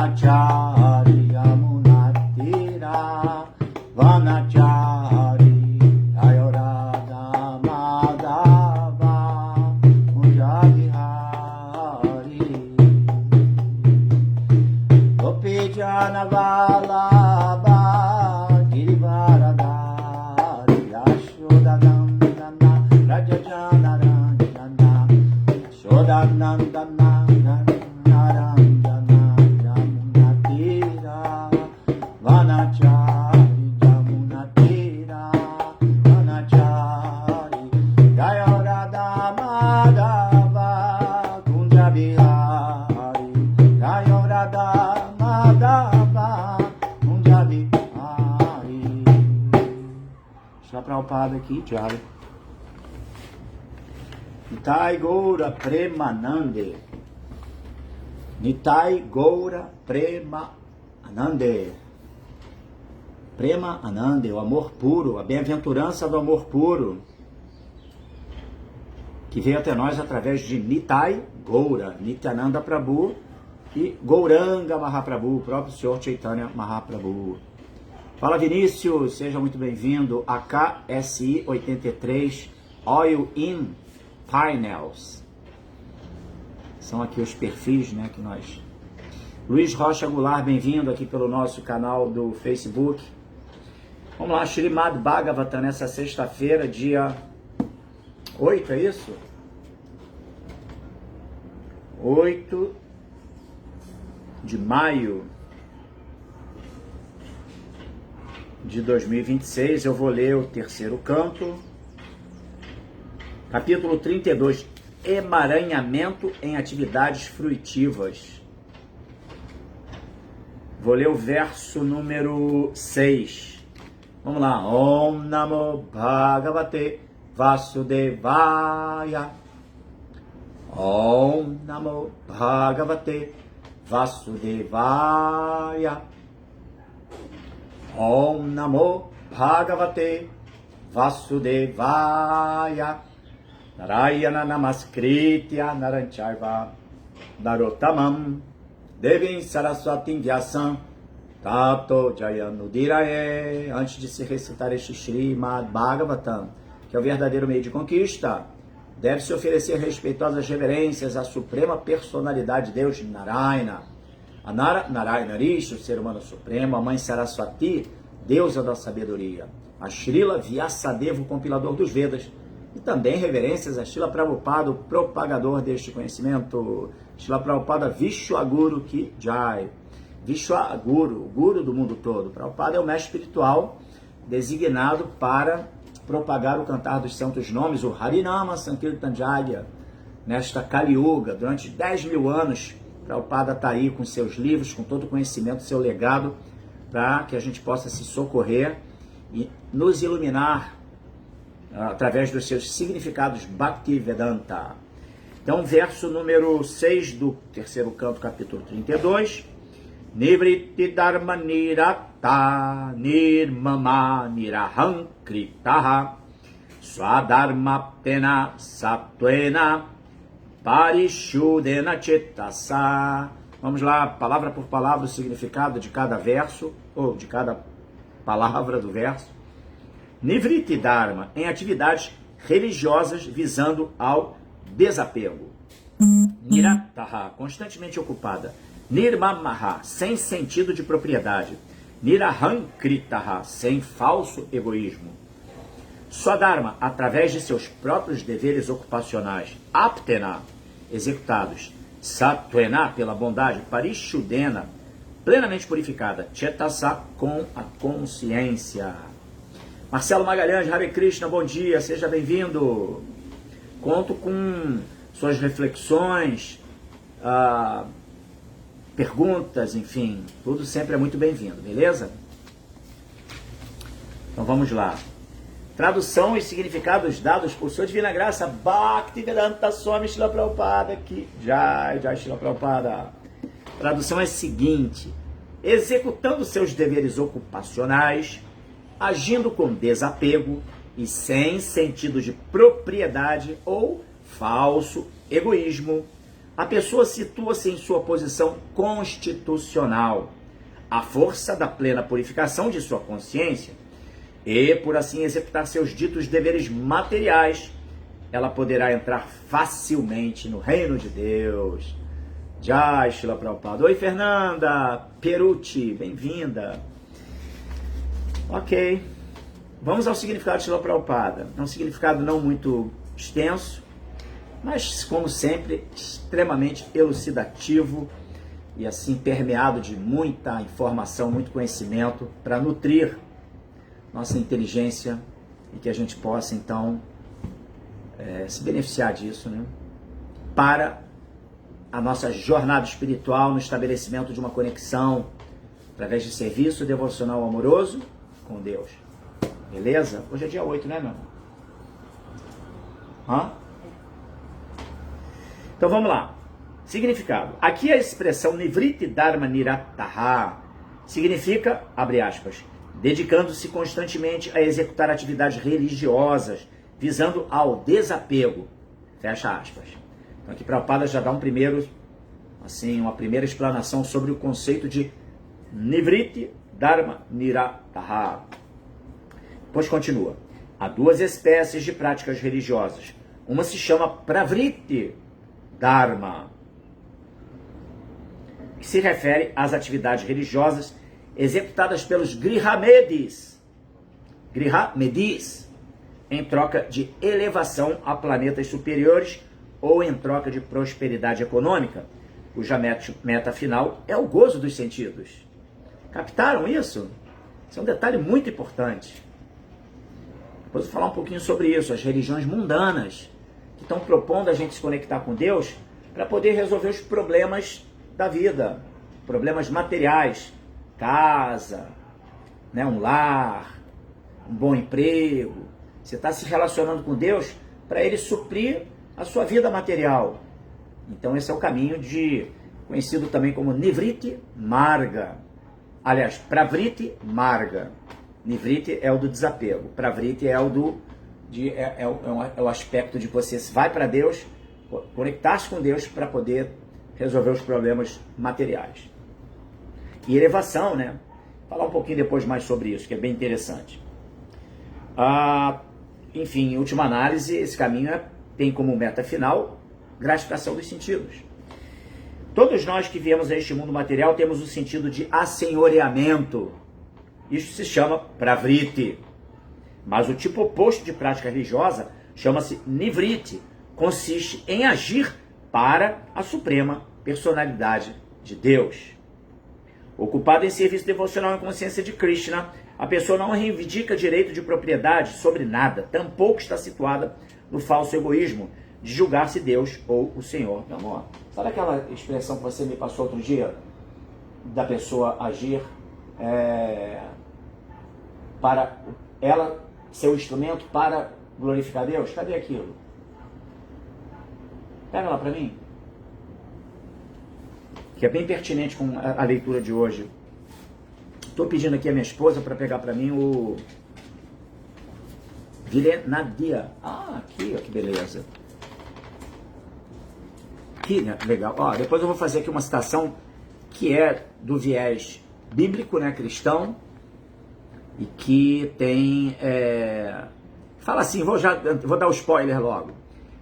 Vanachari Yamunatira Vanachari Ayorada Madhava Mujavihari Gopijana Vallabha Girivaradari Yashodanandana Rajajana Ranjana Yashodanandana Naranjana Yamunatira Vanachari Yamunatira Vanachari Jayarada Madhava Kunjabihari Jayarada Madhava Kunjabihari. Shila Prabhupada aqui, Jai. Nitai Goura Premanande. Nitai Goura Premanande. Prema Anande, o amor puro, a bem-aventurança do amor puro, que veio até nós através de Nitai Goura, Nityananda Prabhu e Gouranga Mahaprabhu, o próprio Senhor Chaitanya Mahaprabhu. Fala Vinícius, seja muito bem-vindo a KSI 83 Oil in Panels. São aqui os perfis, né, que nós... Luiz Rocha Goulart, bem-vindo aqui pelo nosso canal do Facebook. Vamos lá, Srimad Bhagavatam, nessa sexta-feira, dia 8, é isso? 8 de maio de 2026. Eu vou ler o terceiro canto, capítulo 32, emaranhamento em atividades fruitivas. Vou ler o verso número 6. Vamos lá. Om Namo Bhagavate Vasudevaya. Om Namo Bhagavate Vasudevaya. Om Namo Bhagavate Vasudevaya. Narayana Namaskritya Naranchaiva Narottamam Devim Saraswatim Vyasam Tato Jayanudiraye. Antes de se recitar este Srimad Bhagavatam, que é o verdadeiro meio de conquista, deve-se oferecer respeitosas reverências à suprema personalidade de Deus, Narayana. A Narayana Rishi, o ser humano supremo, a mãe Saraswati, deusa da sabedoria, a Srila Vyasadeva, o compilador dos Vedas, e também reverências a Srila Prabhupada, o propagador deste conhecimento, Srila Prabhupada Vishwaguru Ki Jai. Vishwaguru, o guru do mundo todo. Prabhupada é o mestre espiritual designado para propagar o cantar dos santos nomes, o Harinama Sankirtan Jaya, nesta Kali Yuga. Durante 10.000 anos, Prabhupada está aí com seus livros, com todo o conhecimento, seu legado, para que a gente possa se socorrer e nos iluminar através dos seus significados Bhaktivedanta. Então, verso número 6 do terceiro canto, capítulo 32. Nivriti dharma nirata nirmama nirahankritaha swadharma pena sattvena parishudena cetasa. Vamos lá, palavra por palavra, o significado de cada verso, ou de cada palavra do verso. Nivriti dharma, em atividades religiosas visando ao desapego. Nirataha, constantemente ocupada. Nirmamaha, sem sentido de propriedade. Nirahankritaha, sem falso egoísmo. Swadharma, através de seus próprios deveres ocupacionais. Aptena, executados. Sattvena, pela bondade. Parishudena, plenamente purificada. Cetasa, com a consciência. Marcelo Magalhães, Hare Krishna, bom dia, seja bem-vindo. Conto com suas reflexões, perguntas, enfim, tudo sempre é muito bem-vindo, beleza? Então vamos lá. Tradução e significados dados por sua divina graça, Bhaktivedanta Swami Srila Prabhupada, que Jai Srila Prabhupada. Tradução é a seguinte: executando seus deveres ocupacionais, agindo com desapego e sem sentido de propriedade ou falso egoísmo, a pessoa situa-se em sua posição constitucional, à força da plena purificação de sua consciência, e por assim executar seus ditos deveres materiais, ela poderá entrar facilmente no reino de Deus. Jai Shila Prabhupada. Oi, Fernanda Perucci, bem-vinda. Ok, vamos ao significado de Shila Prabhupada. É um significado não muito extenso, mas, como sempre, extremamente elucidativo e assim permeado de muita informação, muito conhecimento para nutrir nossa inteligência e que a gente possa, então, se beneficiar disso, né? Para a nossa jornada espiritual no estabelecimento de uma conexão através de serviço devocional amoroso com Deus. Beleza? Hoje é dia 8, né, meu irmão? Então vamos lá. Significado. Aqui a expressão Nivriti Dharma Nirataha significa, abre aspas, dedicando-se constantemente a executar atividades religiosas, visando ao desapego, fecha aspas. Então aqui Prabhupada já dá uma primeira explanação sobre o conceito de Nivriti Dharma Nirataha. Depois continua. Há duas espécies de práticas religiosas. Uma se chama Pravriti Dharma, que se refere às atividades religiosas executadas pelos Grihamedis, em troca de elevação a planetas superiores ou em troca de prosperidade econômica, cuja meta final é o gozo dos sentidos. Captaram isso? Isso é um detalhe muito importante. Depois eu vou falar um pouquinho sobre isso, as religiões mundanas, que estão propondo a gente se conectar com Deus para poder resolver os problemas da vida, problemas materiais, casa, né, um lar, um bom emprego. Você está se relacionando com Deus para Ele suprir a sua vida material. Então esse é o caminho conhecido também como Nivriti Marga. Aliás, Pravriti Marga. Nivriti é o do desapego. Pravriti é o o aspecto de você vai para Deus, conectar-se com Deus para poder resolver os problemas materiais. E elevação, né? Falar um pouquinho depois mais sobre isso, que é bem interessante. Enfim, em última análise, esse caminho tem como meta final gratificação dos sentidos. Todos nós que viemos a este mundo material temos o sentido de assenhoreamento. Isso se chama Pravriti. Mas o tipo oposto de prática religiosa chama-se Nivriti. Consiste em agir para a suprema personalidade de Deus. Ocupada em serviço devocional em consciência de Krishna, a pessoa não reivindica direito de propriedade sobre nada, tampouco está situada no falso egoísmo de julgar-se Deus ou o Senhor. Meu amor, sabe aquela expressão que você me passou outro dia, da pessoa agir para ela ser o instrumento para glorificar Deus? Cadê aquilo? Pega lá para mim. Que é bem pertinente com a leitura de hoje. Estou pedindo aqui a minha esposa para pegar para mim o Vilenadia. Aqui, ó, que beleza. Que legal. Depois eu vou fazer aqui uma citação que é do viés bíblico, né, cristão, e que tem... Fala assim, vou dar o spoiler logo.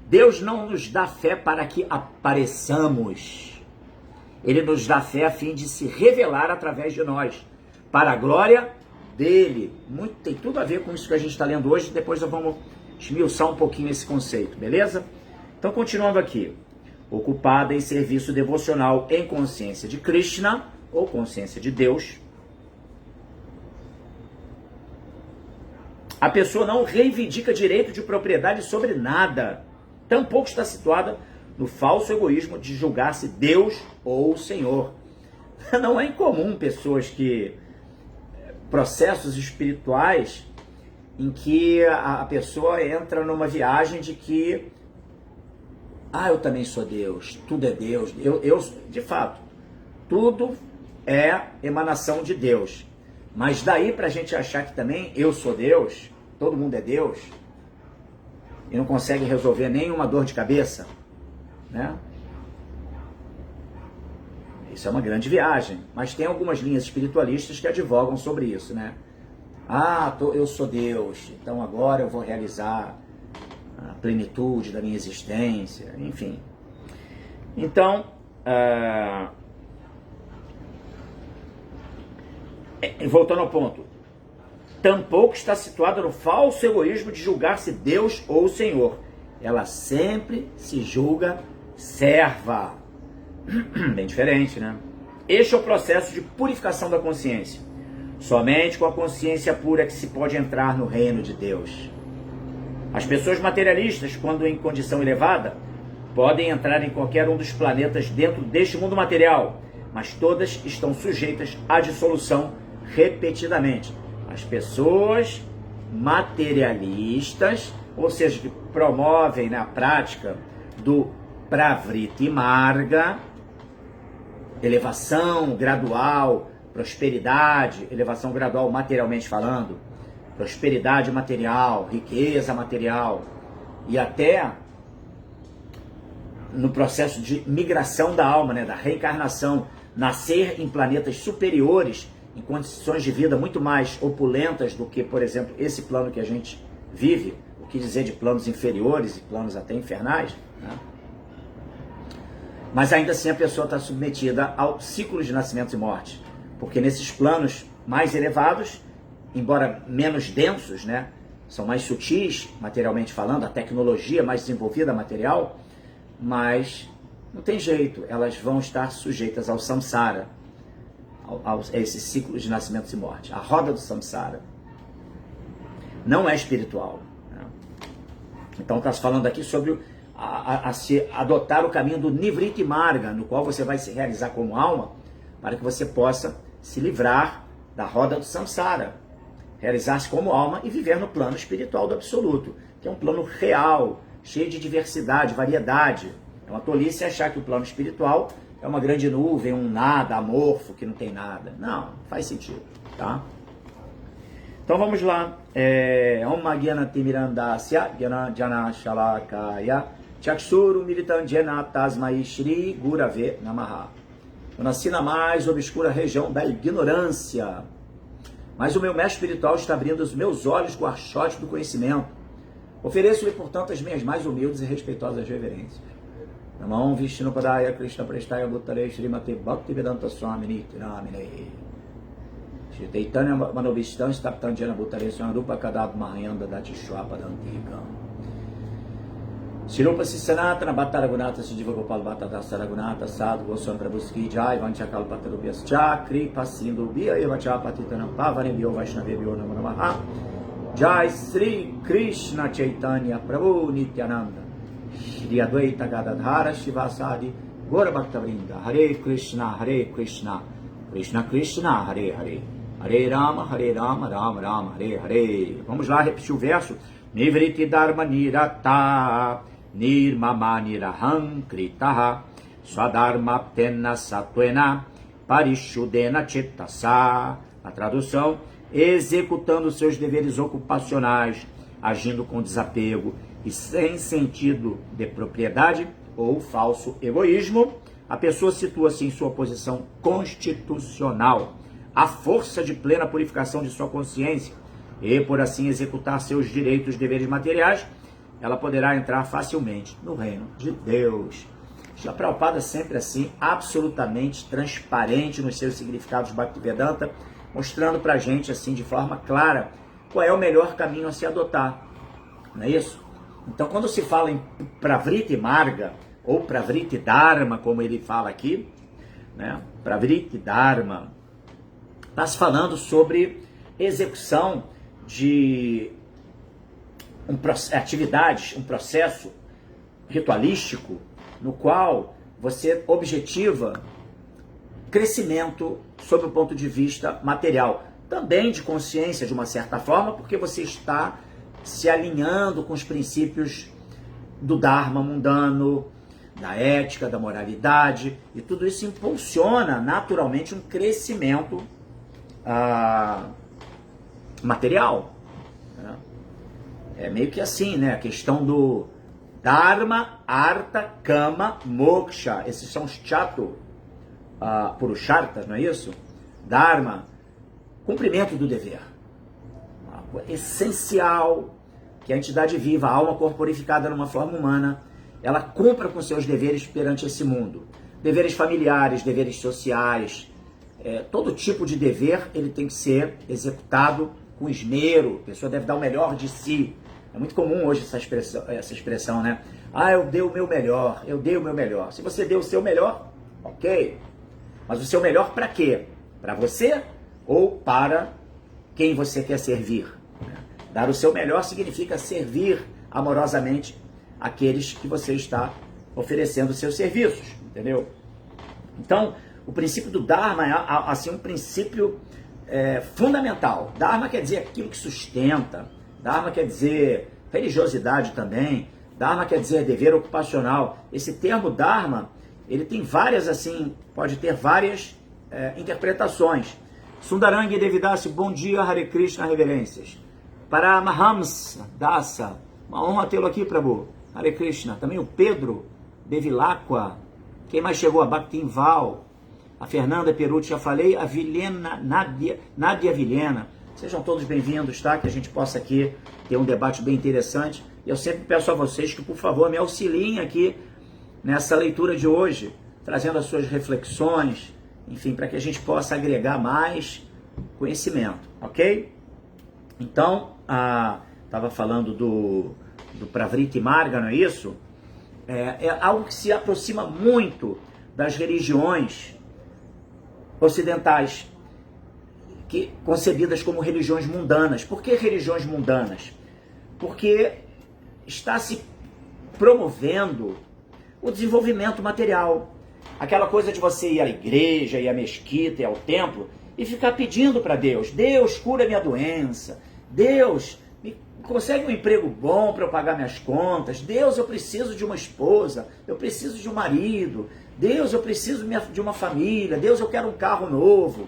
Deus não nos dá fé para que apareçamos. Ele nos dá fé a fim de se revelar através de nós, para a glória dele. Tem tudo a ver com isso que a gente está lendo hoje, depois nós vamos esmiuçar um pouquinho esse conceito, beleza? Então, continuando aqui. Ocupada em serviço devocional em consciência de Krishna, ou consciência de Deus, a pessoa não reivindica direito de propriedade sobre nada, tampouco está situada no falso egoísmo de julgar-se Deus ou o Senhor. Não é incomum processos espirituais em que a pessoa entra numa viagem de que eu também sou Deus, tudo é Deus, de fato, tudo é emanação de Deus, mas daí pra gente achar que também eu sou Deus, todo mundo é Deus, e não consegue resolver nenhuma dor de cabeça, né? Isso é uma grande viagem, mas tem algumas linhas espiritualistas que advogam sobre isso, né? Eu sou Deus, então agora eu vou realizar a plenitude da minha existência, enfim. Então, voltando ao ponto, tampouco está situada no falso egoísmo de julgar-se Deus ou o Senhor. Ela sempre se julga serva. Bem diferente, né? Este é o processo de purificação da consciência. Somente com a consciência pura que se pode entrar no reino de Deus. As pessoas materialistas, quando em condição elevada, podem entrar em qualquer um dos planetas dentro deste mundo material, mas todas estão sujeitas à dissolução repetidamente. As pessoas materialistas, ou seja, que promovem na prática do pravriti marga, elevação gradual, prosperidade, elevação gradual materialmente falando, prosperidade material, riqueza material, e até no processo de migração da alma, né, da reencarnação, nascer em planetas superiores, em condições de vida muito mais opulentas do que, por exemplo, esse plano que a gente vive, o que dizer de planos inferiores e planos até infernais, né? Mas ainda assim a pessoa está submetida ao ciclo de nascimentos e mortes, porque nesses planos mais elevados, embora menos densos, né, são mais sutis, materialmente falando, a tecnologia mais desenvolvida material, mas não tem jeito, elas vão estar sujeitas ao samsara, a esse ciclo de nascimentos e mortes. A roda do samsara não é espiritual, né? Então está se falando aqui sobre se adotar o caminho do Nivriti Marga, no qual você vai se realizar como alma, para que você possa se livrar da roda do samsara, realizar-se como alma e viver no plano espiritual do absoluto, que é um plano real, cheio de diversidade, variedade. É uma tolice achar que o plano espiritual é uma grande nuvem, um nada amorfo que não tem nada. Não faz sentido, tá? Então vamos lá. Om Gyana Timirandasya Gyana Jana Shalakaya Chakshuru Militandjena Tasmai Shri Gurave Namaha. Eu nasci na mais obscura região da ignorância, mas o meu mestre espiritual está abrindo os meus olhos com o archote do conhecimento. Ofereço-lhe, portanto, as minhas mais humildes e respeitosas reverências. Namam Vishnu Padaya Krishna Prestaya Bhuttare Srimate Bhaktivedanta Swamini Tinamine Shri Chaitanya Manobishtan Staptanjana Bhuttare Swarupa Kadad Mahayanda Datishwapadantika Shirupa Sisanatana Bhattara Gunata Sidiva Gopal Bhattata Saragunata Sadhu Goswam Prabhuski Jai Vanchakal Patarubias Chakri Pasindu Bia Eva Chapatitanam Pavane Bio Vaishnavebio Namo Namaha Jai Sri Krishna Chaitanya Prabhu Nityananda Shri Advaita Gadadhara Shivasadi Gora Bhaktavrinda Hare Krishna Krishna Krishna Hare Hare Hare Rama Rama Rama Hare Hare. Vamos lá repetir o verso. Nivriti Dharma Nirata Nirmama Niraham Kritaha Swadharma Ptena Satwena Parishudena Chittasa. A tradução: executando seus deveres ocupacionais, agindo com desapego e sem sentido de propriedade ou falso egoísmo, a pessoa situa-se em sua posição constitucional, à força de plena purificação de sua consciência, e por assim executar seus direitos e deveres materiais, ela poderá entrar facilmente no reino de Deus. Shila Prabhupada sempre assim, absolutamente transparente nos seus significados Bhaktivedanta, mostrando pra gente assim de forma clara qual é o melhor caminho a se adotar. Não é isso? Então quando se fala em Pravriti Marga, ou Pravriti Dharma, como ele fala aqui, né? Pravriti Dharma, está se falando sobre execução de atividades, um processo ritualístico, no qual você objetiva crescimento sob o ponto de vista material, também de consciência de uma certa forma, porque você está se alinhando com os princípios do Dharma mundano, da ética, da moralidade, e tudo isso impulsiona naturalmente um crescimento material. Né? É meio que assim, né? A questão do Dharma, Artha, Kama, Moksha. Esses são os Chatur. Purushartha, não é isso? Dharma, cumprimento do dever. Essencial que a entidade viva, a alma corporificada numa forma humana, ela cumpra com seus deveres perante esse mundo. Deveres familiares, deveres sociais, todo tipo de dever ele tem que ser executado com esmero. A pessoa deve dar o melhor de si. É muito comum hoje essa expressão, né? Eu dei o meu melhor, eu dei o meu melhor. Se você deu o seu melhor, ok. Mas o seu melhor para quê? Para você ou para quem você quer servir? Dar o seu melhor significa servir amorosamente aqueles que você está oferecendo seus serviços, entendeu? Então, o princípio do Dharma é assim, um princípio fundamental. Dharma quer dizer aquilo que sustenta, Dharma quer dizer religiosidade também, Dharma quer dizer dever ocupacional. Esse termo Dharma, ele tem várias, assim, pode ter várias interpretações. Sundarang Devidasi, bom dia, Hare Krishna, reverências. Paramahams Dasa, uma honra tê-lo aqui, Prabhu. Hare Krishna. Também o Pedro Bevilacqua. Quem mais chegou? A Bhaktinval. A Fernanda Perucci, já falei. A Vilena, Nádia Vilena. Sejam todos bem-vindos, tá? Que a gente possa aqui ter um debate bem interessante. E eu sempre peço a vocês que, por favor, me auxiliem aqui nessa leitura de hoje, trazendo as suas reflexões, enfim, para que a gente possa agregar mais conhecimento, ok? Então, estava falando do Pravriti Marga, não é isso? É algo que se aproxima muito das religiões ocidentais, concebidas como religiões mundanas. Por que religiões mundanas? Porque está se promovendo o desenvolvimento material. Aquela coisa de você ir à igreja, ir à mesquita, ir ao templo e ficar pedindo para Deus: Deus, cura minha doença. Deus, me consegue um emprego bom para eu pagar minhas contas. Deus, eu preciso de uma esposa. Eu preciso de um marido. Deus, eu preciso de uma família. Deus, eu quero um carro novo.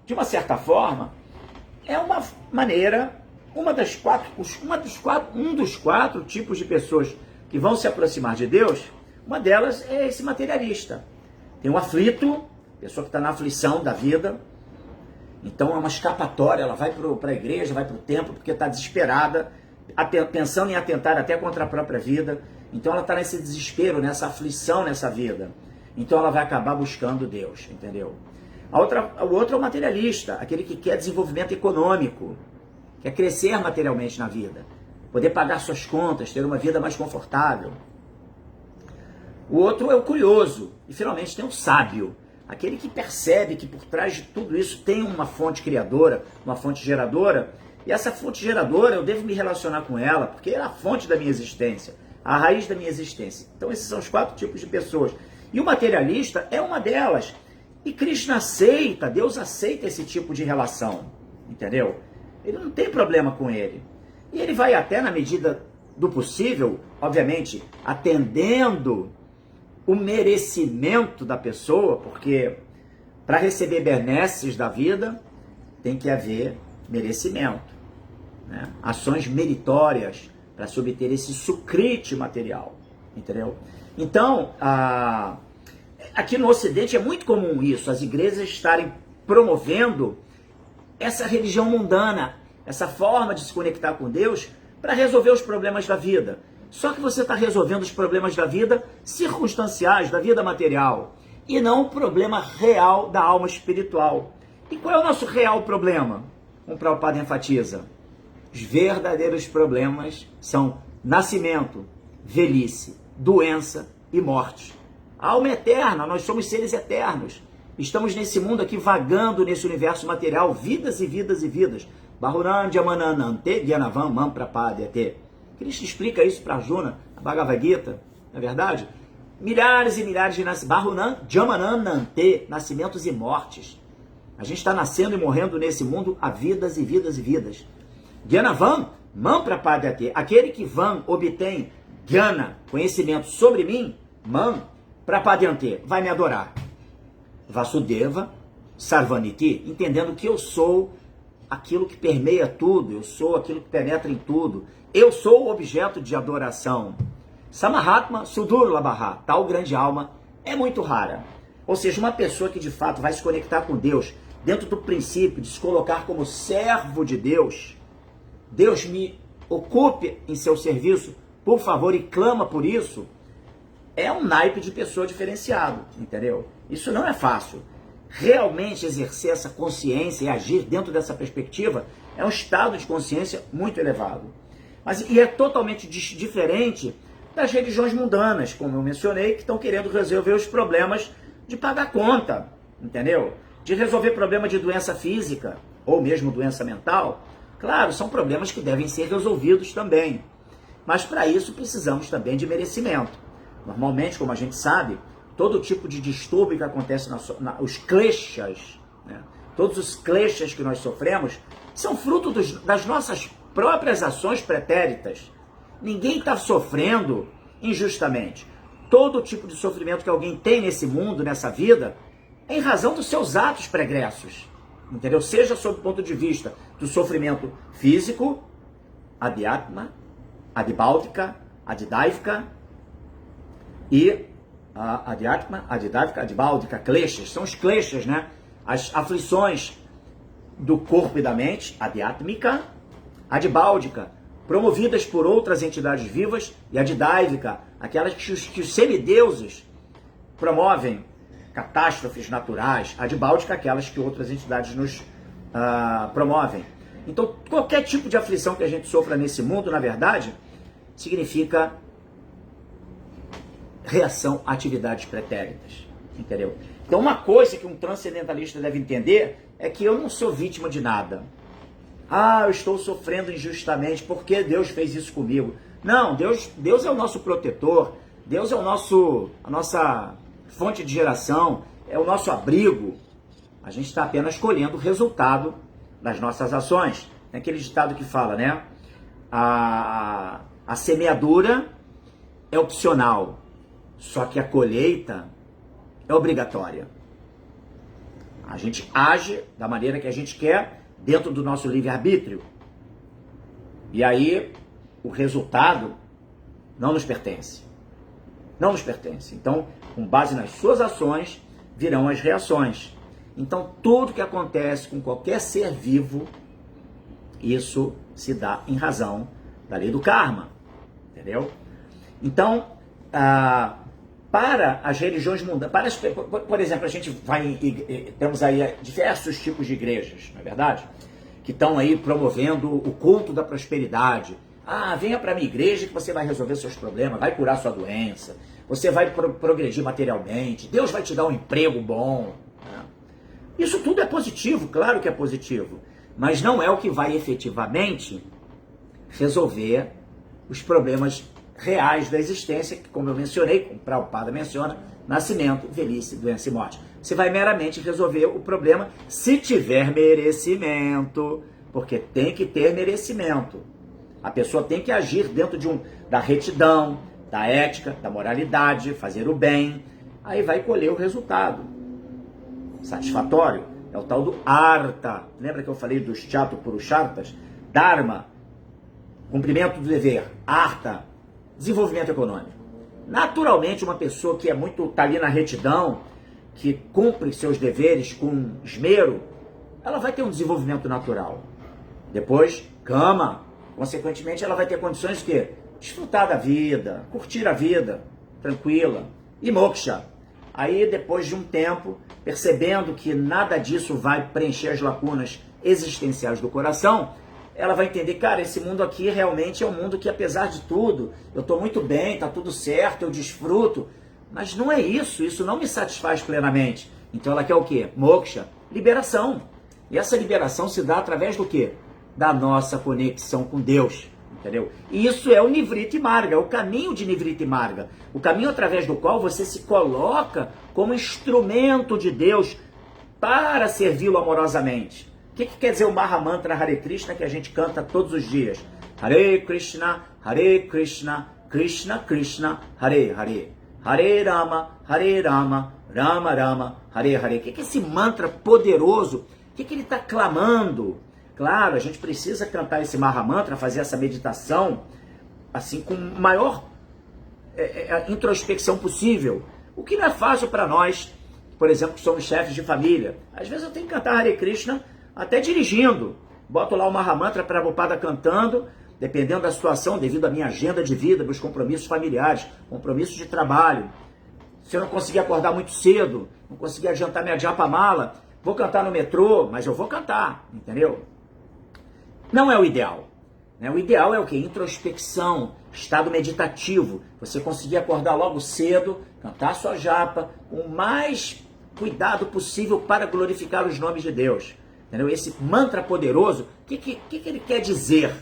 De uma certa forma, é uma maneira, um dos quatro tipos de pessoas que vão se aproximar de Deus. Uma delas é esse materialista. Tem um aflito, pessoa que está na aflição da vida. Então é uma escapatória, ela vai para a igreja, vai para o templo, porque está desesperada, pensando em atentar até contra a própria vida. Então ela está nesse desespero, nessa aflição nessa vida. Então ela vai acabar buscando Deus, entendeu? O outro é o materialista, aquele que quer desenvolvimento econômico, quer crescer materialmente na vida, poder pagar suas contas, ter uma vida mais confortável. O outro é o curioso, e finalmente tem o sábio, aquele que percebe que por trás de tudo isso tem uma fonte criadora, uma fonte geradora, e essa fonte geradora eu devo me relacionar com ela, porque ela é a fonte da minha existência, a raiz da minha existência. Então esses são os 4 tipos de pessoas. E o materialista é uma delas. E Krishna aceita, Deus aceita esse tipo de relação, entendeu? Ele não tem problema com ele. E ele vai até, na medida do possível, obviamente, atendendo o merecimento da pessoa, porque para receber benesses da vida, tem que haver merecimento, né? Ações meritórias para se obter esse sukriti material, entendeu? Então, aqui no Ocidente é muito comum isso, as igrejas estarem promovendo essa religião mundana, essa forma de se conectar com Deus para resolver os problemas da vida. Só que você está resolvendo os problemas da vida circunstanciais, da vida material, e não o problema real da alma espiritual. E qual é o nosso real problema? O Prabhupada enfatiza: os verdadeiros problemas são nascimento, velhice, doença e morte. A alma é eterna, nós somos seres eternos. Estamos nesse mundo aqui vagando nesse universo material, vidas e vidas e vidas. Bahuran Jamananante Gyanavam Mam Prapadyate. Cristo explica isso para Arjuna, na Bhagavad Gita, não é verdade? Milhares e milhares de nascimentos. Bahuran Jamananante, nascimentos e mortes. A gente está nascendo e morrendo nesse mundo há vidas e vidas e vidas. Gyanavam Mam Prapadyate. Aquele que Vam obtém Gyana, conhecimento sobre mim, Mam Prapadyante, vai me adorar. Vasudeva Sarvaniti, entendendo que eu sou aquilo que permeia tudo, eu sou aquilo que penetra em tudo, eu sou o objeto de adoração. Samahatma Sudurlabha, tal grande alma, é muito rara. Ou seja, uma pessoa que de fato vai se conectar com Deus, dentro do princípio de se colocar como servo de Deus, Deus me ocupe em seu serviço, por favor, e clama por isso, é um naipe de pessoa diferenciado, entendeu? Isso não é fácil. Realmente exercer essa consciência e agir dentro dessa perspectiva é um estado de consciência muito elevado. E é totalmente diferente das religiões mundanas, como eu mencionei, que estão querendo resolver os problemas de pagar conta, entendeu? De resolver problema de doença física, ou mesmo doença mental. Claro, são problemas que devem ser resolvidos também. Mas para isso precisamos também de merecimento. Normalmente, como a gente sabe, todo tipo de distúrbio que acontece, os kleshas, né? Todos os kleshas que nós sofremos, são fruto das nossas próprias ações pretéritas. Ninguém está sofrendo injustamente. Todo tipo de sofrimento que alguém tem nesse mundo, nessa vida, é em razão dos seus atos pregressos. Entendeu? Seja sob o ponto de vista do sofrimento físico, adhyatma, adibáltica, adidaivika, e a adhyatma, adidávika, adibáltica, kleshas, são os kleshas, né? As aflições do corpo e da mente, adhyatmika, adibáldica, promovidas por outras entidades vivas, e adidávika, aquelas que os semideuses promovem, catástrofes naturais, adibáldica, aquelas que outras entidades nos promovem. Então, qualquer tipo de aflição que a gente sofra nesse mundo, na verdade, significa reação a atividades pretéritas, entendeu? Então, uma coisa que um transcendentalista deve entender é que eu não sou vítima de nada. Eu estou sofrendo injustamente, porque Deus fez isso comigo? Não, Deus é o nosso protetor, Deus é a nossa fonte de geração, é o nosso abrigo. A gente está apenas colhendo o resultado das nossas ações. Tem aquele ditado que fala, né? A semeadura é opcional, só que a colheita é obrigatória. A gente age da maneira que a gente quer, dentro do nosso livre-arbítrio. E aí, o resultado não nos pertence. Não nos pertence. Então, com base nas suas ações, virão as reações. Então, tudo que acontece com qualquer ser vivo, isso se dá em razão da lei do karma. Entendeu? Então, para as religiões mundanas, por exemplo, a gente temos aí diversos tipos de igrejas, não é verdade? Que estão aí promovendo o culto da prosperidade. Venha para a minha igreja que você vai resolver seus problemas, vai curar sua doença, você vai progredir materialmente, Deus vai te dar um emprego bom. Né? Isso tudo é positivo, claro que é positivo, mas não é o que vai efetivamente resolver os problemas reais da existência, que, como eu mencionei, como Prabhupada menciona, nascimento, velhice, doença e morte. Você vai meramente resolver o problema se tiver merecimento, porque tem que ter merecimento. A pessoa tem que agir dentro da retidão, da ética, da moralidade, fazer o bem, aí vai colher o resultado satisfatório. É o tal do Artha. Lembra que eu falei dos Chatupurusharthas? Dharma, cumprimento do dever. Artha, desenvolvimento econômico. Naturalmente, uma pessoa que está ali na retidão, que cumpre seus deveres com esmero, ela vai ter um desenvolvimento natural. Depois, Kama, consequentemente, ela vai ter condições de quê? Desfrutar da vida, curtir a vida, tranquila. E Moksha. Aí, depois de um tempo, percebendo que nada disso vai preencher as lacunas existenciais do coração, ela vai entender, cara, esse mundo aqui realmente é um mundo que, apesar de tudo, eu estou muito bem, está tudo certo, eu desfruto, mas não é isso, isso não me satisfaz plenamente. Então ela quer o quê? Moksha, liberação. E essa liberação se dá através do quê? Da nossa conexão com Deus, entendeu? E isso é o Nivriti Marga, é o caminho de Nivriti Marga, o caminho através do qual você se coloca como instrumento de Deus para servi-lo amorosamente. O que quer dizer o Mahamantra Hare Krishna que a gente canta todos os dias? Hare Krishna, Krishna Krishna, Hare Hare. Hare Rama, Rama Rama, Hare Hare. O que é esse mantra poderoso? O que ele está clamando? Claro, a gente precisa cantar esse Mahamantra, fazer essa meditação, assim, com maior introspecção possível. O que não é fácil para nós por exemplo, que somos chefes de família. Às vezes eu tenho que cantar Hare Krishna até dirigindo. Boto lá o Mahamantra Prabhupada cantando, dependendo da situação, devido à minha agenda de vida, meus compromissos familiares, compromissos de trabalho. Se eu não conseguir acordar muito cedo, não conseguir adiantar minha japa-mala, vou cantar no metrô, mas eu vou cantar, entendeu? Não é o ideal. Né? O ideal é o quê? Introspecção, estado meditativo. Você conseguir acordar logo cedo, cantar sua japa, com o mais cuidado possível para glorificar os nomes de Deus. Entendeu? Esse mantra poderoso, o que ele quer dizer?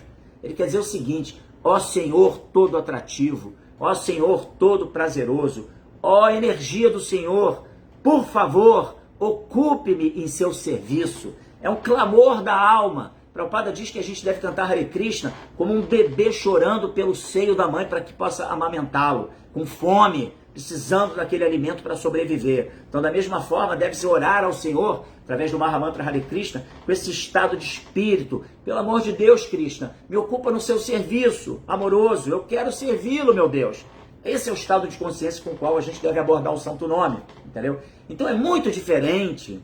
Ele quer dizer o seguinte: ó Senhor todo atrativo, ó Senhor todo prazeroso, ó energia do Senhor, por favor, ocupe-me em seu serviço. É um clamor da alma. Prabhupada diz que a gente deve cantar Hare Krishna como um bebê chorando pelo seio da mãe para que possa amamentá-lo, com fome, precisando daquele alimento para sobreviver. Então, da mesma forma, deve-se orar ao Senhor, através do Mahamantra Hare Krishna, com esse estado de espírito. Pelo amor de Deus, Krishna, me ocupa no seu serviço amoroso, eu quero servi-lo, meu Deus. Esse é o estado de consciência com o qual a gente deve abordar o santo nome, entendeu? Então é muito diferente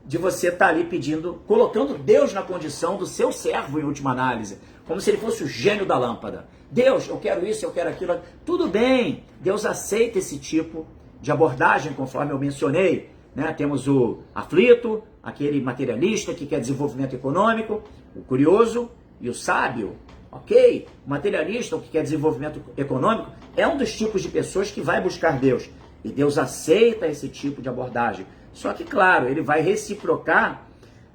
de você estar ali pedindo, colocando Deus na condição do seu servo em última análise, como se ele fosse o gênio da lâmpada. Deus, eu quero isso, eu quero aquilo. Tudo bem, Deus aceita esse tipo de abordagem, conforme eu mencionei. Né? Temos o aflito, aquele materialista que quer desenvolvimento econômico, o curioso e o sábio. Ok? O materialista, o que quer desenvolvimento econômico, é um dos tipos de pessoas que vai buscar Deus. E Deus aceita esse tipo de abordagem. Só que, claro, ele vai reciprocar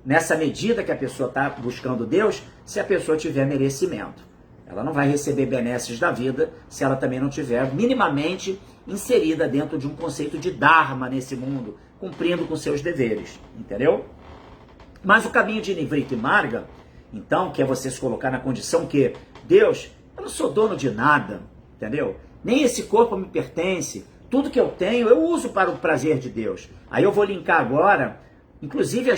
nessa medida que a pessoa está buscando Deus, se a pessoa tiver merecimento. Ela não vai receber benesses da vida se ela também não tiver minimamente inserida dentro de um conceito de Dharma nesse mundo, cumprindo com seus deveres, entendeu? Mas o caminho de Nivriti Marga, então, que é você se colocar na condição que, Deus, eu não sou dono de nada, entendeu? Nem esse corpo me pertence, tudo que eu tenho eu uso para o prazer de Deus. Aí eu vou linkar agora, inclusive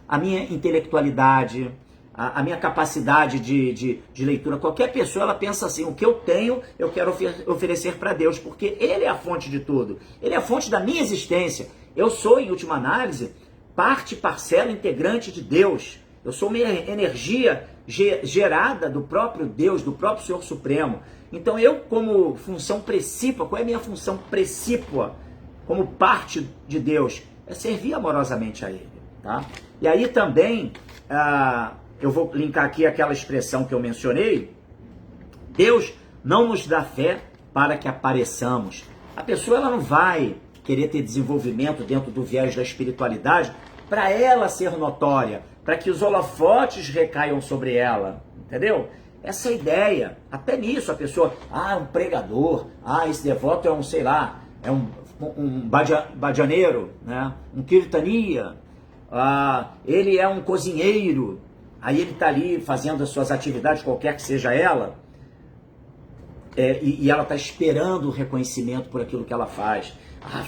a minha intelectualidade, a minha capacidade de leitura. Qualquer pessoa, ela pensa assim, o que eu tenho, eu quero oferecer para Deus, porque Ele é a fonte de tudo. Ele é a fonte da minha existência. Eu sou, em última análise, parte, parcela, integrante de Deus. Eu sou uma energia gerada do próprio Deus, do próprio Senhor Supremo. Então eu, como função precípua, qual é a minha função precípua como parte de Deus? É servir amorosamente a Ele. Tá? E aí também, eu vou linkar aqui aquela expressão que eu mencionei, Deus não nos dá fé para que apareçamos. A pessoa ela não vai querer ter desenvolvimento dentro do viés da espiritualidade para ela ser notória, para que os holofotes recaiam sobre ela, entendeu? Essa é a ideia. Até nisso a pessoa, é um pregador, esse devoto é um, sei lá, é um bhajaneiro, né? Um kirtaniya, ele é um cozinheiro, aí ele está ali fazendo as suas atividades, qualquer que seja ela, e ela está esperando o reconhecimento por aquilo que ela faz.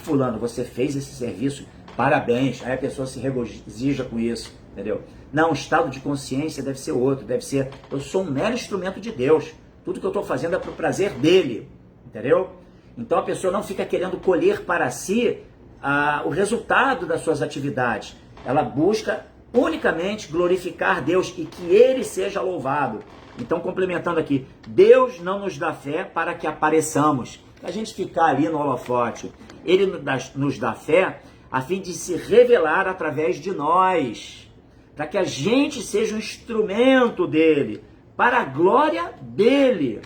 Fulano, você fez esse serviço, parabéns. Aí a pessoa se regozija com isso, entendeu? Não, o estado de consciência deve ser outro, deve ser, eu sou um mero instrumento de Deus, tudo que eu estou fazendo é para o prazer dele, entendeu? Então a pessoa não fica querendo colher para si o resultado das suas atividades, ela busca unicamente glorificar Deus e que Ele seja louvado. Então, complementando aqui, Deus não nos dá fé para que apareçamos, para a gente ficar ali no holofote. Ele nos dá fé a fim de se revelar através de nós, para que a gente seja um instrumento dele, para a glória dele.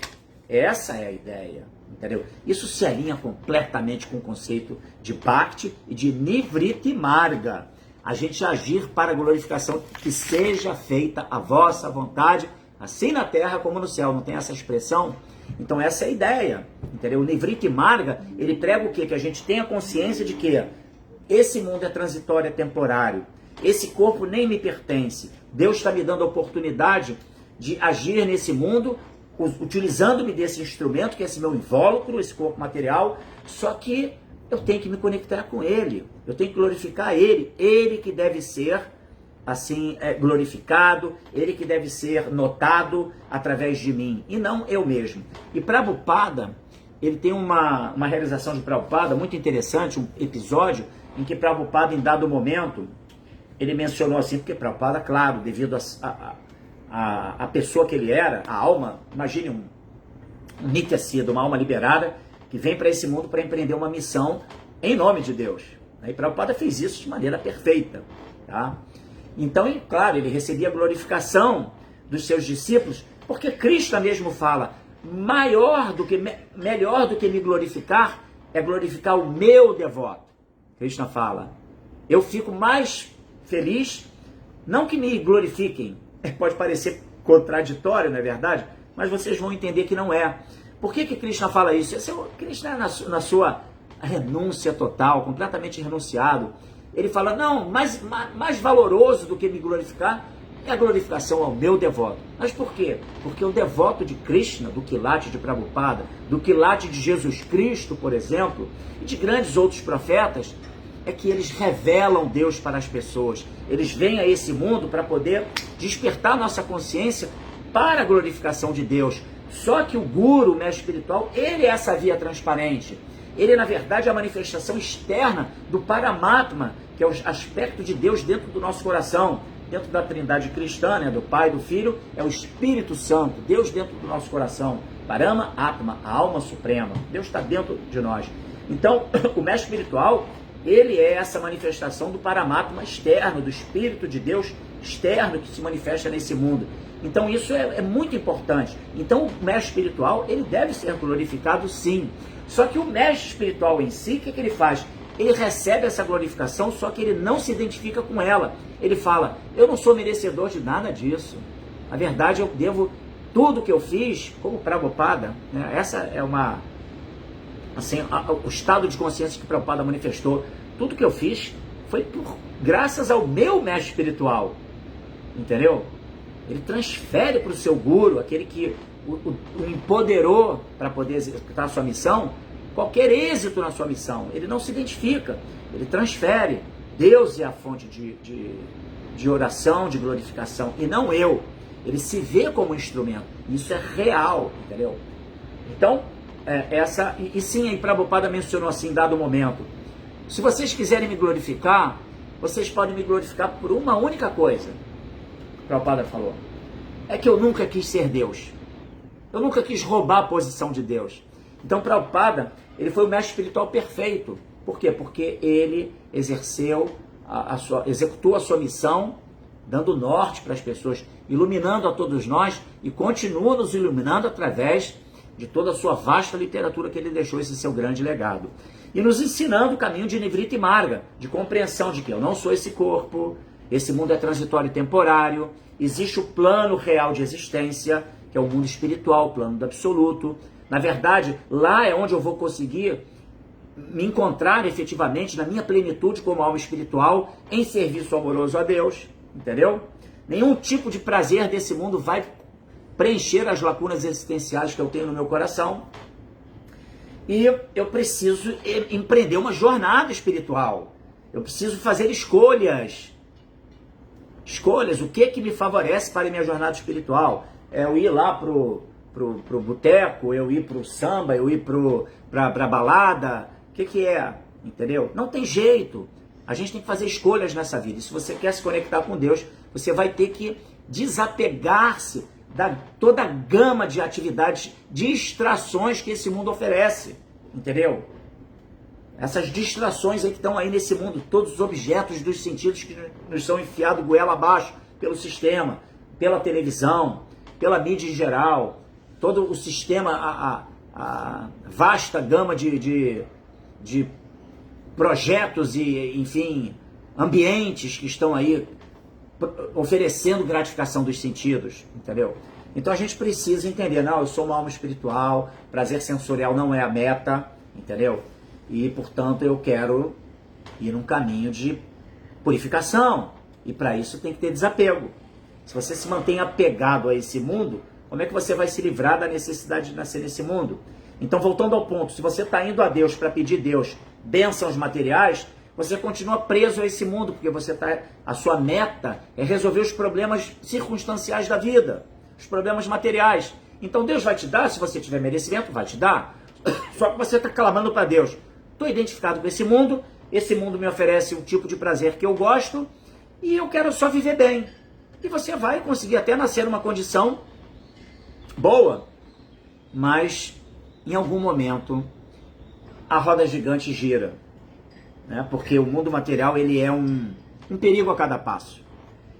Essa é a ideia, entendeu? Isso se alinha completamente com o conceito de Bhakti e de Nivriti Marga. A gente agir para a glorificação, que seja feita a vossa vontade, assim na terra como no céu. Não tem essa expressão? Então essa é a ideia, entendeu? O Nivriti Marga, ele prega o quê? Que a gente tenha consciência de que esse mundo é transitório, é temporário. Esse corpo nem me pertence. Deus está me dando a oportunidade de agir nesse mundo, utilizando-me desse instrumento, que é esse meu invólucro, esse corpo material, só que eu tenho que me conectar com Ele, eu tenho que glorificar Ele, Ele que deve ser assim glorificado, Ele que deve ser notado através de mim, e não eu mesmo. E Prabhupada, ele tem uma realização de Prabhupada muito interessante, um episódio em que Prabhupada, em dado momento, ele mencionou assim, porque Prabhupada, claro, devido a pessoa que ele era, a alma, imagine um Nitya Siddha, uma alma liberada, que vem para esse mundo para empreender uma missão em nome de Deus. E Prabhupada fez isso de maneira perfeita. Tá? Então, claro, ele recebia a glorificação dos seus discípulos, porque Krishna mesmo fala, melhor do que me glorificar é glorificar o meu devoto. Krishna fala, eu fico mais feliz, não que me glorifiquem, pode parecer contraditório, não é verdade? Mas vocês vão entender que não é. Por que Krishna fala isso? Krishna, na sua renúncia total, completamente renunciado, ele fala, não, mais valoroso do que me glorificar é a glorificação ao meu devoto. Mas por quê? Porque o devoto de Krishna, do quilate de Prabhupada, do quilate de Jesus Cristo, por exemplo, e de grandes outros profetas, é que eles revelam Deus para as pessoas. Eles vêm a esse mundo para poder despertar nossa consciência para a glorificação de Deus. Só que o Guru, o mestre espiritual, ele é essa via transparente. Ele, na verdade, é a manifestação externa do Paramatma, que é o aspecto de Deus dentro do nosso coração. Dentro da trindade cristã, né, do Pai, do Filho, é o Espírito Santo, Deus dentro do nosso coração. Parama Atma, a alma suprema. Deus está dentro de nós. Então, o mestre espiritual, ele é essa manifestação do Paramatma externo, do Espírito de Deus externo que se manifesta nesse mundo. Então isso é muito importante. Então o mestre espiritual, ele deve ser glorificado sim. Só que o mestre espiritual em si, o que ele faz? Ele recebe essa glorificação, só que ele não se identifica com ela. Ele fala, eu não sou merecedor de nada disso. Na verdade, eu devo tudo que eu fiz, como Prabhupada, né? Essa é o estado de consciência que Prabhupada manifestou. Tudo que eu fiz foi graças ao meu mestre espiritual. Entendeu? Ele transfere para o seu guru, aquele que o empoderou para poder executar a sua missão, qualquer êxito na sua missão. Ele não se identifica, ele transfere. Deus é a fonte de oração, de glorificação, e não eu. Ele se vê como instrumento. Isso é real, entendeu? Então, e sim, aí Prabhupada mencionou assim, dado momento, se vocês quiserem me glorificar, vocês podem me glorificar por uma única coisa. Prabhupada falou, é que eu nunca quis ser Deus. Eu nunca quis roubar a posição de Deus. Então Prabhupada, ele foi o mestre espiritual perfeito. Por quê? Porque ele executou a sua missão, dando norte para as pessoas, iluminando a todos nós e continua nos iluminando através de toda a sua vasta literatura que ele deixou, esse seu grande legado. E nos ensinando o caminho de Nivrita e Marga, de compreensão de que eu não sou esse corpo, esse mundo é transitório e temporário, existe o plano real de existência, que é o mundo espiritual, o plano do absoluto. Na verdade, lá é onde eu vou conseguir me encontrar efetivamente na minha plenitude como alma espiritual, em serviço amoroso a Deus, entendeu? Nenhum tipo de prazer desse mundo vai preencher as lacunas existenciais que eu tenho no meu coração. E eu preciso empreender uma jornada espiritual. Eu preciso fazer escolhas. Escolhas, o que me favorece para a minha jornada espiritual? É eu ir lá pro boteco, eu ir pro samba, eu ir pra balada. O que é? Entendeu? Não tem jeito. A gente tem que fazer escolhas nessa vida. E se você quer se conectar com Deus, você vai ter que desapegar-se da toda a gama de atividades, distrações que esse mundo oferece. Entendeu? Essas distrações aí que estão aí nesse mundo, todos os objetos dos sentidos que nos são enfiados goela abaixo pelo sistema, pela televisão, pela mídia em geral, todo o sistema, a vasta gama de projetos e, enfim, ambientes que estão aí oferecendo gratificação dos sentidos, entendeu? Então a gente precisa entender, não, eu sou uma alma espiritual, prazer sensorial não é a meta, entendeu? E, portanto, eu quero ir num caminho de purificação. E para isso tem que ter desapego. Se você se mantém apegado a esse mundo, como é que você vai se livrar da necessidade de nascer nesse mundo? Então, voltando ao ponto, se você está indo a Deus para pedir Deus bênçãos materiais, você continua preso a esse mundo, porque a sua meta é resolver os problemas circunstanciais da vida, os problemas materiais. Então Deus vai te dar, se você tiver merecimento, vai te dar. Só que você está clamando para Deus. Estou identificado com esse mundo me oferece um tipo de prazer que eu gosto e eu quero só viver bem. E você vai conseguir até nascer numa condição boa, mas em algum momento a roda gigante gira, né? Porque o mundo material ele é um perigo a cada passo.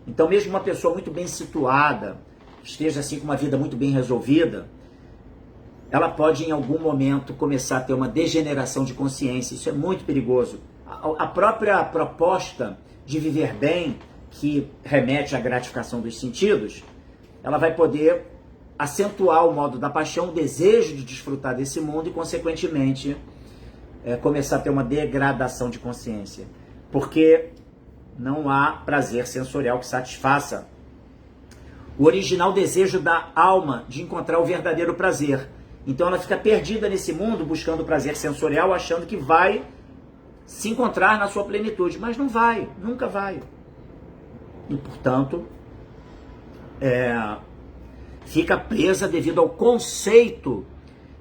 Então mesmo uma pessoa muito bem situada, que esteja assim com uma vida muito bem resolvida, ela pode em algum momento começar a ter uma degeneração de consciência. Isso é muito perigoso. A própria proposta de viver bem, que remete à gratificação dos sentidos, ela vai poder acentuar o modo da paixão, o desejo de desfrutar desse mundo e, consequentemente, começar a ter uma degradação de consciência. Porque não há prazer sensorial que satisfaça o original desejo da alma de encontrar o verdadeiro prazer. Então ela fica perdida nesse mundo, buscando prazer sensorial, achando que vai se encontrar na sua plenitude, mas não vai, nunca vai. E, portanto, fica presa devido ao conceito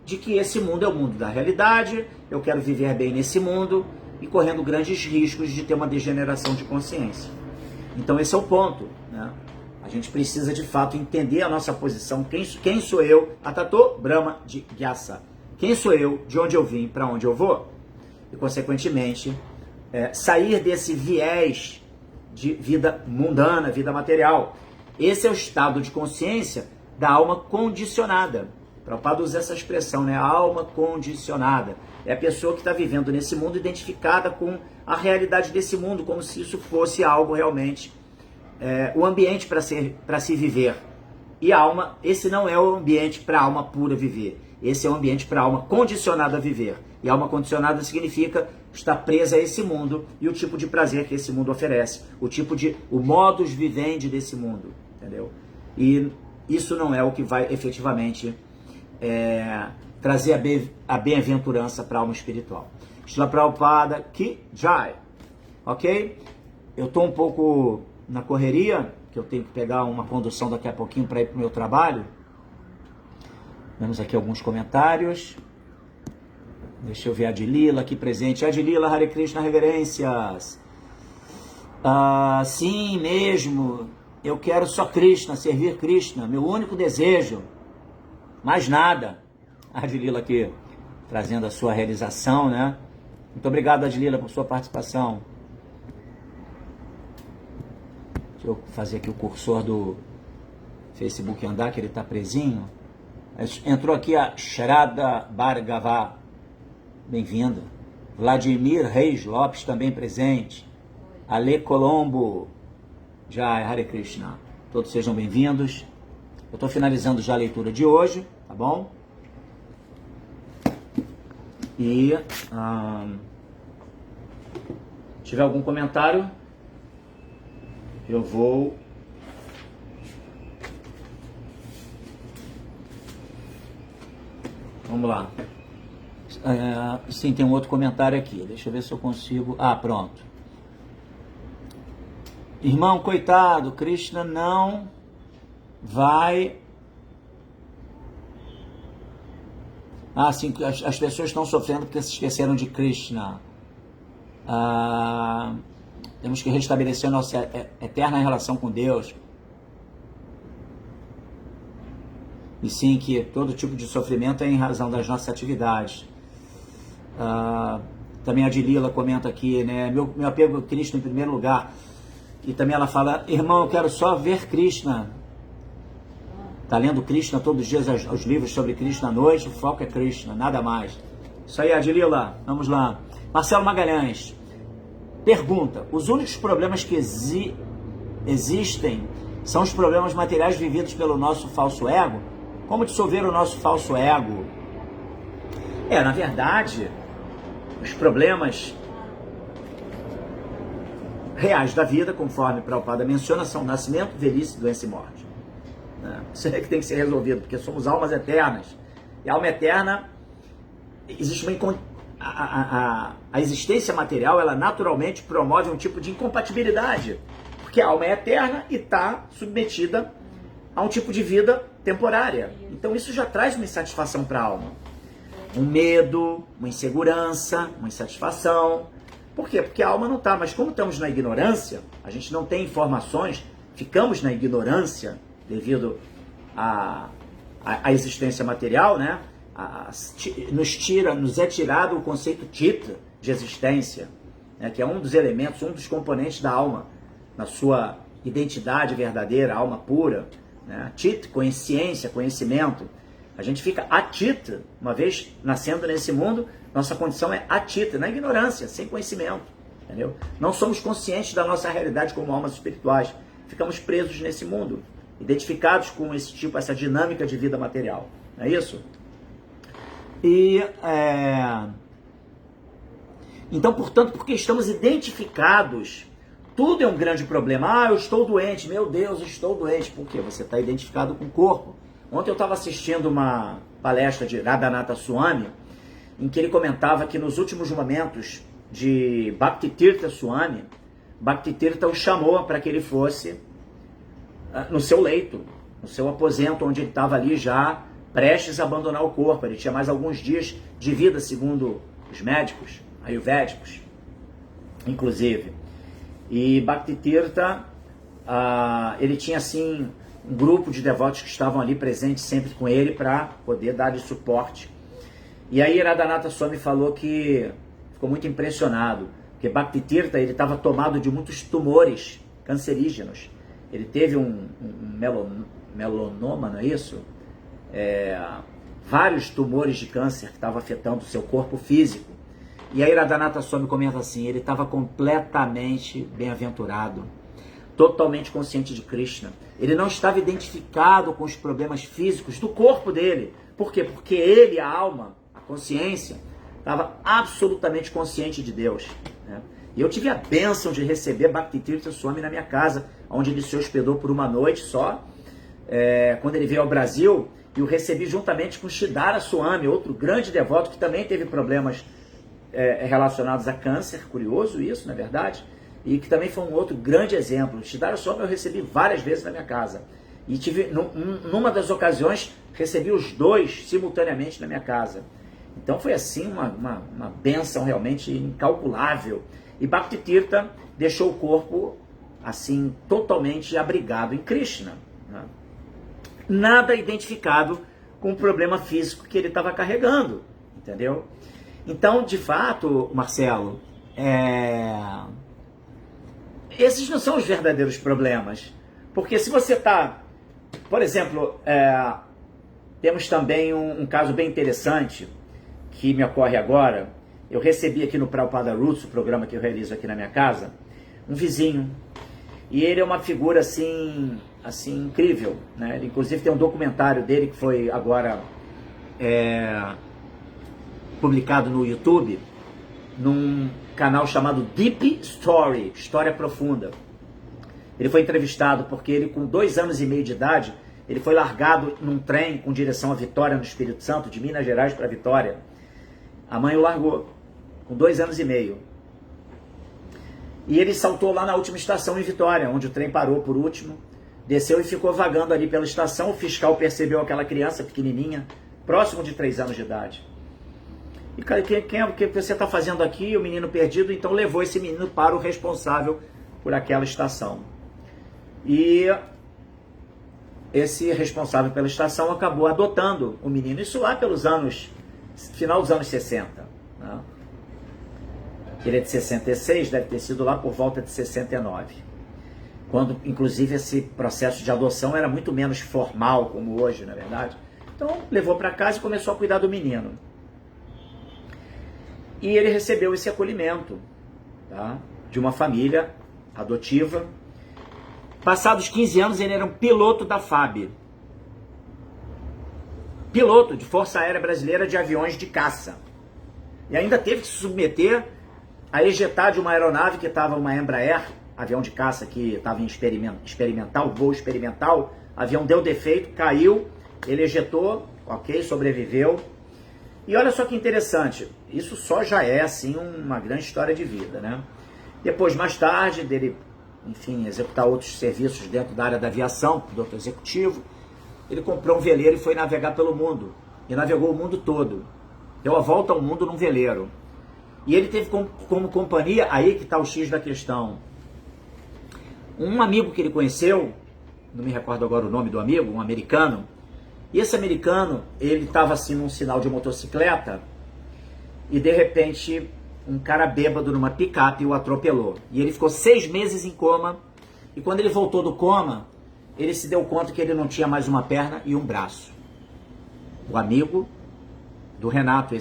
de que esse mundo é o mundo da realidade, eu quero viver bem nesse mundo, e correndo grandes riscos de ter uma degeneração de consciência. Então esse é o ponto, né? A gente precisa de fato entender a nossa posição, quem sou eu, Atato Brahma de Gyasa, quem sou eu, de onde eu vim, para onde eu vou, e consequentemente sair desse viés de vida mundana, vida material. Esse é o estado de consciência da alma condicionada. Prabhupada usa essa expressão, né? A alma condicionada. É a pessoa que está vivendo nesse mundo identificada com a realidade desse mundo, como se isso fosse algo realmente, o ambiente para se viver. E a alma, esse não é o ambiente para a alma pura viver. Esse é o ambiente para a alma condicionada a viver. E a alma condicionada significa estar presa a esse mundo e o tipo de prazer que esse mundo oferece. O modus vivendi desse mundo. Entendeu? E isso não é o que vai efetivamente trazer a bem-aventurança para a alma espiritual. Srila Prabhupada Ki Jai. Ok? Eu estou um pouco na correria, que eu tenho que pegar uma condução daqui a pouquinho para ir para o meu trabalho. Vemos aqui alguns comentários. Deixa eu ver a Adilila aqui presente. Adilila, Hare Krishna, reverências. Sim mesmo, eu quero só Krishna, servir Krishna, meu único desejo, mais nada. Adilila aqui, trazendo a sua realização, né? Muito obrigado, Adilila, por sua participação. Deixa eu fazer aqui o cursor do Facebook andar, que ele está presinho. Entrou aqui a Shrada Bhargava, bem-vinda. Vladimir Reis Lopes também presente. Ale Colombo, Jai, Hare Krishna. Todos sejam bem-vindos. Eu estou finalizando já a leitura de hoje, tá bom? E se tiver algum comentário, eu vou vamos lá. Sim, tem um outro comentário aqui. Deixa eu ver se eu consigo. Pronto. Irmão, coitado, Krishna não vai. Sim, as pessoas estão sofrendo porque se esqueceram de Krishna. Temos que restabelecer nossa eterna relação com Deus. E sim, que todo tipo de sofrimento é em razão das nossas atividades. Também a Adilila comenta aqui, né? Meu apego a Krishna em primeiro lugar. E também ela fala, irmão, eu quero só ver Krishna. Está lendo Krishna todos os dias, os livros sobre Krishna à noite, o foco é Krishna, nada mais. Isso aí, Adilila, vamos lá. Marcelo Magalhães pergunta, os únicos problemas que existem são os problemas materiais vividos pelo nosso falso ego? Como dissolver o nosso falso ego? Na verdade, os problemas reais da vida, conforme Prabhupada menciona, são nascimento, velhice, doença e morte. Isso é que tem que ser resolvido, porque somos almas eternas. E a alma eterna, existe a existência material, ela naturalmente promove um tipo de incompatibilidade, porque a alma é eterna e está submetida a um tipo de vida temporária. Então isso já traz uma insatisfação para a alma. um medo, uma insegurança, uma insatisfação. Por quê? Porque a alma não está, mas como estamos na ignorância, a gente não tem informações, ficamos na ignorância devido à existência material, né? Nos é tirado o conceito Chita de existência, né? Que é um dos elementos, um dos componentes da alma, na sua identidade verdadeira, alma pura, né? Chita, consciência, conhecimento. A gente fica atita, uma vez nascendo nesse mundo, nossa condição é atita, na ignorância, sem conhecimento, entendeu? Não somos conscientes da nossa realidade como almas espirituais, ficamos presos nesse mundo, identificados com esse tipo, essa dinâmica de vida material, não é isso? Então, portanto, porque estamos identificados, tudo é um grande problema. Eu estou doente, meu Deus, estou doente. Por quê? Você está identificado com o corpo. Ontem eu estava assistindo uma palestra de Radhanatha Swami, em que ele comentava que nos últimos momentos de Bhaktitirtha Swami, Bhaktitirtha o chamou para que ele fosse no seu leito, no seu aposento, onde ele estava ali já prestes a abandonar o corpo. Ele tinha mais alguns dias de vida, segundo os médicos, ayurvédicos, inclusive. E Bhaktitirtha, ele tinha assim um grupo de devotos que estavam ali presentes sempre com ele para poder dar-lhe suporte. E aí Radhanatha Swami falou que ficou muito impressionado, porque Bhaktitirtha ele estava tomado de muitos tumores cancerígenos. Ele teve um melanoma, não é isso? Vários tumores de câncer que estavam afetando o seu corpo físico. E aí Radhanatha Swami comenta assim, ele estava completamente bem-aventurado, totalmente consciente de Krishna. Ele não estava identificado com os problemas físicos do corpo dele. Por quê? Porque ele, a alma, a consciência, estava absolutamente consciente de Deus, né? E eu tive a bênção de receber Bhaktitirtha Swami na minha casa, onde ele se hospedou por uma noite só, quando ele veio ao Brasil, e o recebi juntamente com Siddhara Swami, outro grande devoto que também teve problemas relacionados a câncer, curioso isso, na verdade, e que também foi um outro grande exemplo. Siddhara Swami eu recebi várias vezes na minha casa, e tive, numa das ocasiões, recebi os dois simultaneamente na minha casa. Então foi assim uma bênção realmente incalculável. E Bhaktitirtha deixou o corpo assim totalmente abrigado em Krishna, né? Nada identificado com o problema físico que ele estava carregando, entendeu? Então, de fato, Marcelo, esses não são os verdadeiros problemas. Porque se você está, por exemplo, temos também um caso bem interessante que me ocorre agora. Eu recebi aqui no Prabhupada Roots, o programa que eu realizo aqui na minha casa, um vizinho. E ele é uma figura assim incrível, né? Ele, inclusive tem um documentário dele que foi agora publicado no YouTube, num canal chamado Deep Story, História Profunda. Ele foi entrevistado porque ele, com 2 anos e meio de idade, ele foi largado num trem com direção a Vitória, no Espírito Santo, de Minas Gerais para Vitória. A mãe o largou, com 2 anos e meio. E ele saltou lá na última estação em Vitória, onde o trem parou por último, desceu e ficou vagando ali pela estação. O fiscal percebeu aquela criança pequenininha, próximo de 3 anos de idade. E, cara, o que você está fazendo aqui? O menino perdido. Então levou esse menino para o responsável por aquela estação. E esse responsável pela estação acabou adotando o menino. Isso lá pelos anos, final dos anos 60. Né? Ele é de 66, deve ter sido lá por volta de 69. Quando, inclusive, esse processo de adoção era muito menos formal como hoje, na verdade. Então, levou para casa e começou a cuidar do menino. E ele recebeu esse acolhimento, tá, de uma família adotiva. Passados 15 anos, ele era um piloto da FAB. Piloto de Força Aérea Brasileira de aviões de caça. E ainda teve que se submeter a ejetar de uma aeronave que estava uma Embraer, avião de caça que estava em experimental, voo experimental. O avião deu defeito, caiu, ele ejetou, ok, sobreviveu. E olha só que interessante, isso só já é assim uma grande história de vida, né? Depois, mais tarde, dele, enfim, executar outros serviços dentro da área da aviação, piloto executivo, ele comprou um veleiro e foi navegar pelo mundo. E navegou o mundo todo. deu a volta ao mundo num veleiro. E ele teve como companhia, aí que está o X da questão, um amigo que ele conheceu, não me recordo agora o nome do amigo, um americano, e esse americano, ele estava assim num sinal de motocicleta, e de repente um cara bêbado numa picape o atropelou. E ele ficou 6 meses em coma, e quando ele voltou do coma, ele se deu conta que ele não tinha mais uma perna e um braço. O amigo do Renato,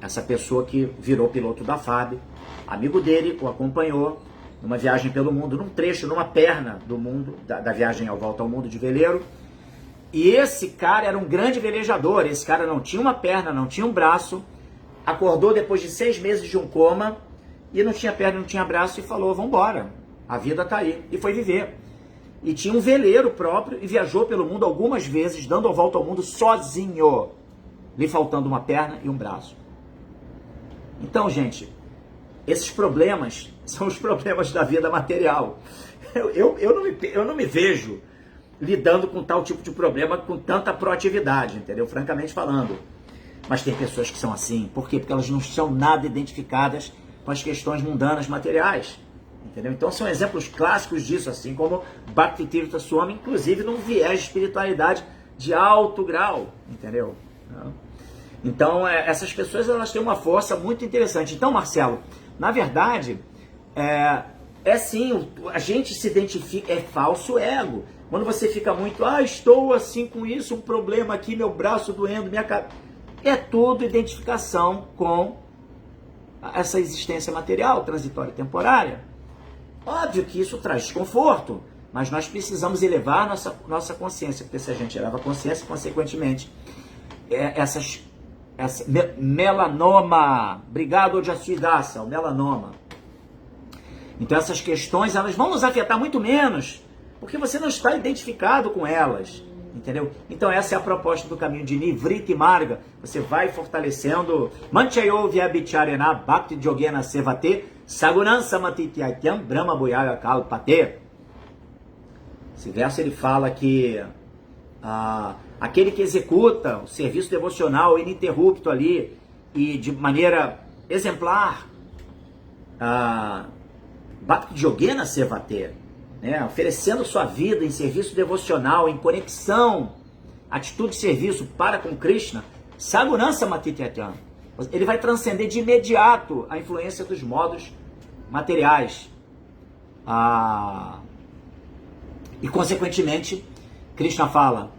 essa pessoa que virou piloto da FAB, amigo dele, o acompanhou numa viagem pelo mundo, num trecho, numa perna do mundo, da viagem ao volta ao mundo de veleiro. E esse cara era um grande velejador, esse cara não tinha uma perna, não tinha um braço, acordou depois de 6 meses de um coma, e não tinha perna, não tinha braço, e falou, vambora, a vida tá aí, e foi viver. E tinha um veleiro próprio, e viajou pelo mundo algumas vezes, dando a volta ao mundo sozinho, lhe faltando uma perna e um braço. Então, gente, esses problemas são os problemas da vida material. Eu não me vejo lidando com tal tipo de problema com tanta proatividade, entendeu? Francamente falando. Mas tem pessoas que são assim. Por quê? Porque elas não são nada identificadas com as questões mundanas materiais. Entendeu? Então são exemplos clássicos disso, assim como Bhaktivedanta Swami, inclusive num viés de espiritualidade de alto grau. Entendeu? Então, essas pessoas, elas têm uma força muito interessante. Então, Marcelo, na verdade, sim, a gente se identifica, é falso ego. Quando você fica muito, estou assim com isso, um problema aqui, meu braço doendo, minha cabeça. É tudo identificação com essa existência material, transitória e temporária. Óbvio que isso traz desconforto, mas nós precisamos elevar nossa consciência, porque se a gente eleva a consciência, consequentemente, melanoma, obrigado, Ojasuidasa, o melanoma. Então essas questões, elas vão nos afetar muito menos, porque você não está identificado com elas, entendeu? Então essa é a proposta do caminho de Nivriti Marga. Você vai fortalecendo Manchayo Vyabhicharena Bhakti Yogena Sevate Sagunan Samatityatyam Brahma Bhuyaya Kalpate. Esse verso ele fala que aquele que executa o serviço devocional ininterrupto ali e de maneira exemplar, Bhakti Yogena Sevate, né, oferecendo sua vida em serviço devocional, em conexão, atitude de serviço para com Krishna, Sagurança Matityatyam, ele vai transcender de imediato a influência dos modos materiais. E consequentemente, Krishna fala,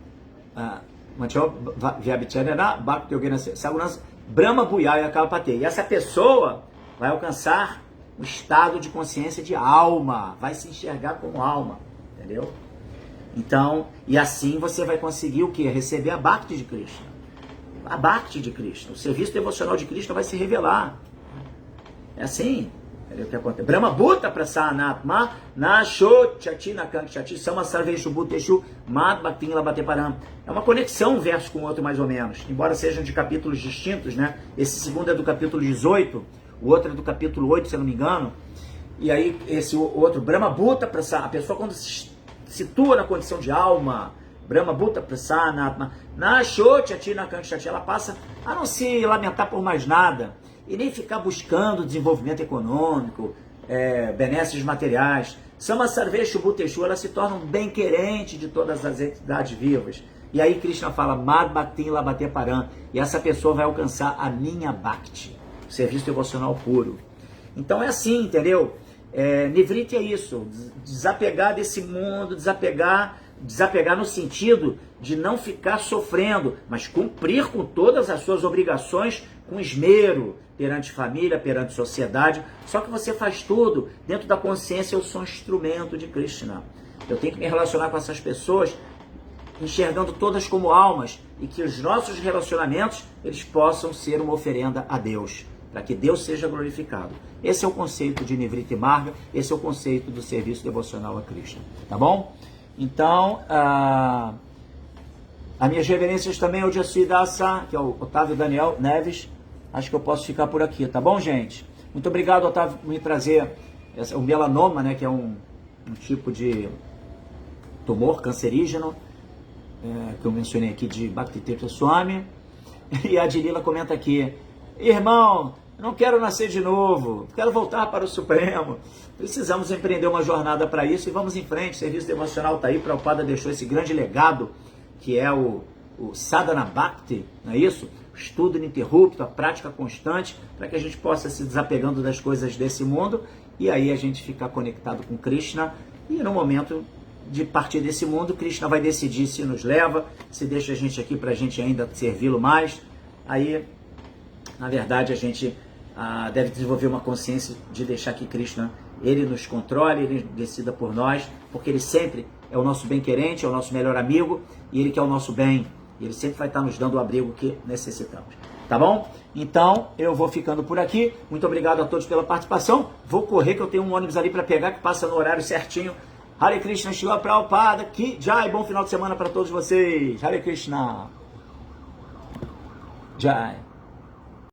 Brahma Bhuyaya Kalpate. E essa pessoa vai alcançar um estado de consciência de alma, vai se enxergar como alma, entendeu? Então, e assim você vai conseguir o quê? Receber a Bhakti de Krishna. A Bhakti de Krishna, o serviço devocional de Krishna vai se revelar. É assim, entendeu o que acontece? Brahma Bhuta Prasanatma Nasho Chatina Kankshati Sama Sarveshu Bhuteshu Mad Bhaktin Labate Param. É uma conexão um verso com o outro mais ou menos, embora sejam de capítulos distintos, né? Esse segundo é do capítulo 18, o outro é do capítulo 8, se eu não me engano. E aí, esse outro, Brahma Bhuta Prasana, a pessoa quando se situa na condição de alma, Brahma Bhuta Prasana, Nashochatina Kankshati, ela passa a não se lamentar por mais nada, e nem ficar buscando desenvolvimento econômico, benesses materiais. Sama Sarveshu Bhuteshu, ela se torna um bem-querente de todas as entidades vivas. E aí Krishna fala, Mad Bhaktin Labate Param, e essa pessoa vai alcançar a minha Bhakti, serviço devocional puro. Então é assim, entendeu? Nivriti é isso, desapegar desse mundo, desapegar no sentido de não ficar sofrendo, mas cumprir com todas as suas obrigações com esmero, perante família, perante sociedade. Só que você faz tudo dentro da consciência, eu sou um instrumento de Krishna. Eu tenho que me relacionar com essas pessoas enxergando todas como almas, e que os nossos relacionamentos eles possam ser uma oferenda a Deus, para que Deus seja glorificado. Esse é o conceito de Nivriti Marga, esse é o conceito do serviço devocional a Krishna. Tá bom? Então, as minhas reverências também ao Ojasuidasa, que é o Otávio Daniel Neves. Acho que eu posso ficar por aqui, tá bom, gente? Muito obrigado, Otávio, por me trazer o melanoma, né, que é um tipo de tumor cancerígeno, que eu mencionei aqui de Bhaktivedanta Swami. E a Adilila comenta aqui, irmão, não quero nascer de novo, quero voltar para o Supremo. Precisamos empreender uma jornada para isso e vamos em frente. O serviço devocional está aí, Prabhupada deixou esse grande legado, que é o Sadhana Bhakti, não é isso? O estudo ininterrupto, a prática constante, para que a gente possa se desapegando das coisas desse mundo e aí a gente ficar conectado com Krishna. E no momento de partir desse mundo, Krishna vai decidir se nos leva, se deixa a gente aqui para a gente ainda servi-lo mais. Aí, na verdade, a gente deve desenvolver uma consciência de deixar que Krishna, ele nos controle, ele decida por nós, porque ele sempre é o nosso bem-querente, é o nosso melhor amigo, e ele quer o nosso bem. Ele sempre vai estar nos dando o abrigo que necessitamos. Tá bom? Então, eu vou ficando por aqui. Muito obrigado a todos pela participação. Vou correr, que eu tenho um ônibus ali para pegar, que passa no horário certinho. Hare Krishna, Shila Prabhupada, que Jai, bom final de semana para todos vocês. Hare Krishna. Jai.